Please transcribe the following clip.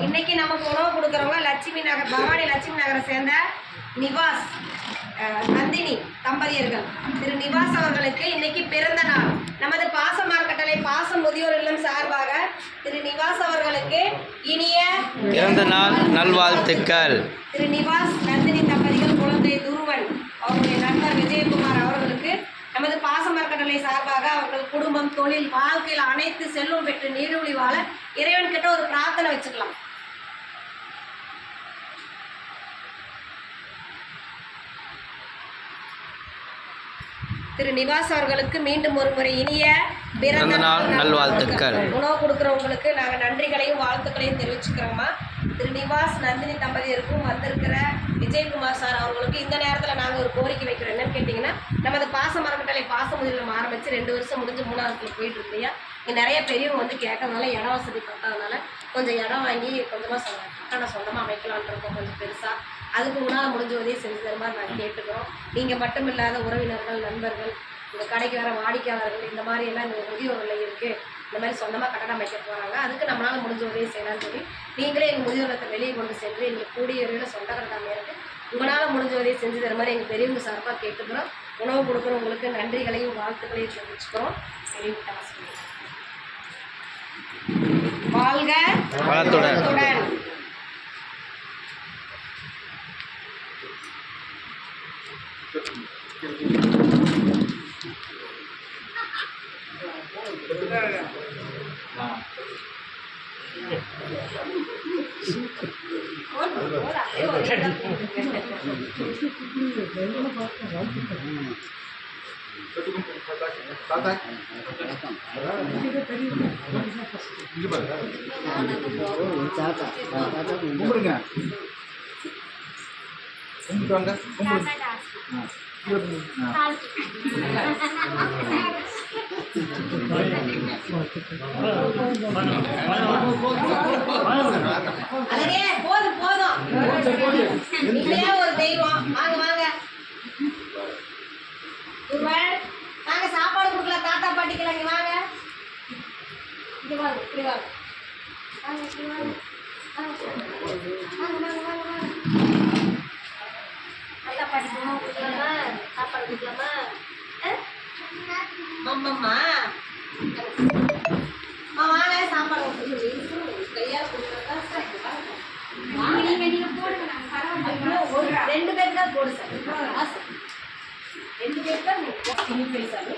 இன்னைக்கு நமக்கு உணவு கொடுக்குறவங்க லட்சுமி நகர், பவானி லட்சுமி நகரை சேர்ந்த நிவாஸ் நந்தினி தம்பதியர்கள். திரு நிவாஸ் அவர்களுக்கு இன்னைக்கு பிறந்த நாள். நமது பாசம் அறக்கட்டளை பாசம் முதியோர் இல்லம் சார்பாக திரு நிவாஸ் அவர்களுக்கு இனிய பிறந்த நாள் நல்வாழ்த்துக்கள். திரு நிவாஸ் நந்தினி தம்பதிகள் குழந்தை துருவன் அவருடைய நண்பர் விஜயகுமார் அவர்களுக்கு நமது பாசம் அறக்கட்டளை சார்பாக அவர்கள் குடும்பம், தொழில், வாழ்க்கையில் அனைத்து செல்வம் பெற்று நீடூழி வாழ இறைவன் கிட்ட ஒரு பிரார்த்தனை வச்சுக்கலாம். திரு நிவாஸ் அவர்களுக்கு மீண்டும் ஒரு முறை இனிய பிறந்த நாள் நல்வாழ்த்துக்கள். உணவு கொடுக்குறவங்களுக்கு நாங்கள் நன்றிகளையும் வாழ்த்துக்களையும் தெரிவிச்சுக்கிறோமா. திரு நிவாஸ் நந்தினி தம்பதியருக்கும் வந்திருக்கிற விஜயகுமார் சார் அவர்களுக்கு இந்த நேரத்தில் நாங்கள் ஒரு கோரிக்கை வைக்கிறோம். என்னன்னு கேட்டிங்கன்னா, நமது பாசம் அறக்கட்டளை பாசம் முதலில் ஆரம்பித்து 2 வருஷம் முடிஞ்சு 3ஆவது போயிட்டு இருக்கையா. இங்கே நிறைய பெரியவங்க வந்து கேட்கறதுனால இட வசதி பட்டாதனால கொஞ்சம் இடம் வாங்கி கொஞ்சமாக கட்டணம் சொந்தமாக அமைக்கலான் இருக்கோம், கொஞ்சம் பெருசாக. அதுக்கு முன்னால் முடிஞ்ச உதவி செஞ்சு தர மாதிரி நாங்கள் கேட்டுக்கிறோம். நீங்கள் மட்டும் இல்லாத உறவினர்கள், நண்பர்கள், இந்த கடைக்கு வர வாடிக்கையாளர்கள், இந்த மாதிரி எல்லாம் இந்த முதியோரில் இருக்குது, இந்த மாதிரி சொந்தமாக கட்டணம் அமைக்க போகிறாங்க. அதுக்கு நம்மளால் முடிஞ்ச உதவி செய்யலாம்னு சொல்லி நீங்களே எங்கள் முதியோரத்தை வெளியே கொண்டு சென்று எங்கள் கூடிய வரையில் சொந்த கட்டணம் இருக்குது, உங்களால் முடிஞ்ச உதவி செஞ்சு தர மாதிரி எங்கள் பெரியவங்க சார்பாக கேட்டுக்கிறோம். உணவு கொடுக்குறவங்களுக்கு நன்றிகளையும் வாழ்த்துக்களையும் தெரிவிச்சுக்கிறோம். வாழ்க வளத்துடன். அழகே போதும் போதும், நீங்களே ஒரு தெய்வம். வாங்க வாங்க வாங்க, சாப்பாடு கொடுக்கலாம் தாத்தா பாட்டிக்கலாம். இங்க வாங்க, இங்க வாங்க, இப்படி வாங்க, வாங்க இப்படி வாங்க, வாங்க வாங்க வாங்க வாங்க. தாத்தா பாட்டிக்கு உணவு கொடுக்கலாமா, சாப்பாடு கொடுக்கலாமா? அம்மம்மா வாங்க, சாப்பாடு கையால் கொடுக்குறதா சார். நீங்க போடுங்க, நாங்கள் பரவாயில்ல. 2 பேருக்கு தான் போடு சார். 2 பேருக்கு தான் இனிப்பை சார்.